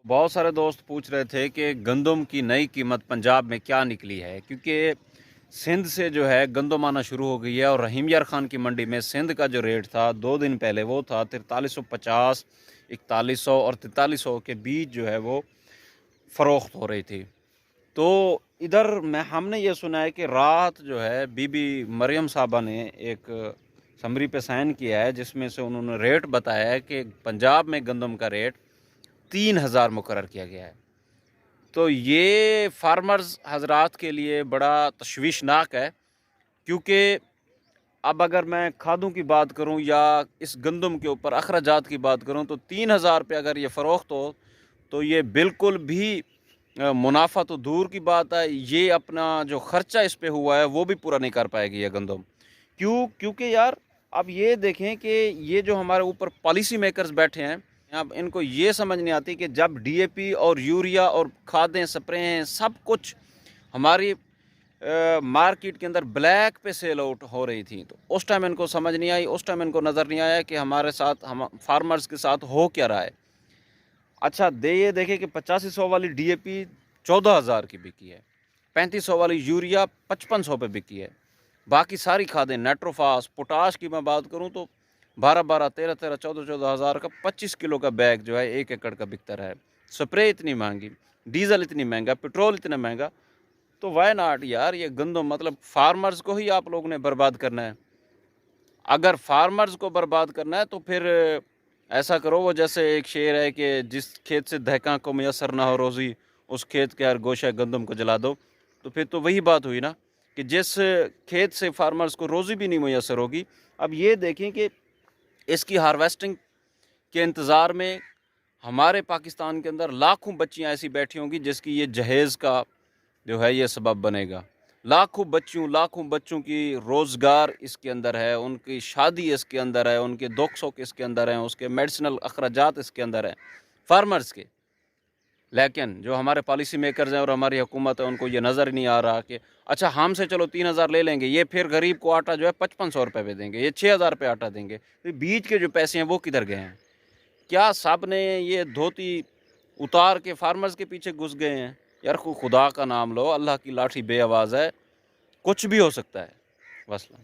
بہت سارے دوست پوچھ رہے تھے کہ گندم کی نئی قیمت پنجاب میں کیا نکلی ہے، کیونکہ سندھ سے جو ہے گندم آنا شروع ہو گئی ہے، اور رحیم یار خان کی منڈی میں سندھ کا جو ریٹ تھا 2 دن پہلے وہ تھا 4350، 4100 اور 4300 کے بیچ جو ہے وہ فروخت ہو رہی تھی۔ تو ادھر ہم نے یہ سنا ہے کہ رات جو ہے بی بی مریم صاحبہ نے ایک سمری پہ سائن کیا ہے، جس میں سے انہوں نے ریٹ بتایا ہے کہ پنجاب میں گندم کا ریٹ 3000 مقرر کیا گیا ہے۔ تو یہ فارمرز حضرات کے لیے بڑا تشویشناک ہے، کیونکہ اب اگر میں کھادوں کی بات کروں یا اس گندم کے اوپر اخراجات کی بات کروں تو 3000 پہ اگر یہ فروخت ہو تو یہ بالکل بھی منافع تو دور کی بات ہے، یہ اپنا جو خرچہ اس پہ ہوا ہے وہ بھی پورا نہیں کر پائے گی یہ گندم۔ کیونکہ یار اب یہ دیکھیں کہ یہ جو ہمارے اوپر پالیسی میکرز بیٹھے ہیں، اب ان کو یہ سمجھ نہیں آتی کہ جب ڈی اے پی اور یوریا اور کھادیں سپرے ہیں سب کچھ ہماری مارکیٹ کے اندر بلیک پہ سیل آؤٹ ہو رہی تھی، تو اس ٹائم ان کو سمجھ نہیں آئی، اس ٹائم ان کو نظر نہیں آیا کہ ہمارے ساتھ ہم فارمرز کے ساتھ ہو کیا رہا ہے۔ اچھا یہ دیکھیں کہ 8500 والی ڈی اے پی 14000 کی بکی ہے، 3500 والی یوریا 5500 پہ بکی ہے، باقی ساری کھادیں نیٹروفاس پوٹاش کی میں بات کروں تو 12 13 14 ہزار کا 25 کلو کا بیگ جو ہے 1 ایکڑ کا بکتا رہا ہے۔ سپرے اتنی مہنگی، ڈیزل اتنی مہنگا، پیٹرول اتنا مہنگا، تو وائی ناٹ یار، یہ گندم مطلب فارمرز کو ہی آپ لوگوں نے برباد کرنا ہے۔ اگر فارمرز کو برباد کرنا ہے تو پھر ایسا کرو، وہ جیسے ایک شعر ہے کہ جس کھیت سے دہقاں کو میسر نہ ہو روزی، اس کھیت کے ہر گوشہ گندم کو جلا دو۔ تو پھر تو وہی بات ہوئی نا کہ جس کھیت سے فارمرز کو روزی بھی نہیں میسر ہوگی۔ اب یہ دیکھیں کہ اس کی ہارویسٹنگ کے انتظار میں ہمارے پاکستان کے اندر لاکھوں بچیاں ایسی بیٹھی ہوں گی جس کی یہ جہیز کا جو ہے یہ سبب بنے گا۔ لاکھوں بچوں کی روزگار اس کے اندر ہے، ان کی شادی اس کے اندر ہے، ان کے دکھ سکھ اس کے اندر ہیں، اس کے میڈیسنل اخراجات اس کے اندر ہیں فارمرز کے۔ لیکن جو ہمارے پالیسی میکرز ہیں اور ہماری حکومت ہے ان کو یہ نظر نہیں آ رہا کہ اچھا ہم سے چلو 3000 لے لیں گے، یہ پھر غریب کو آٹا جو ہے 5500 روپے پہ دیں گے، یہ 6000 پہ آٹا دیں گے، بیچ کے جو پیسے ہیں وہ کدھر گئے ہیں؟ کیا سب نے یہ دھوتی اتار کے فارمرز کے پیچھے گھس گئے ہیں؟ یار خدا کا نام لو، اللہ کی لاٹھی بے آواز ہے، کچھ بھی ہو سکتا ہے۔ وسلام۔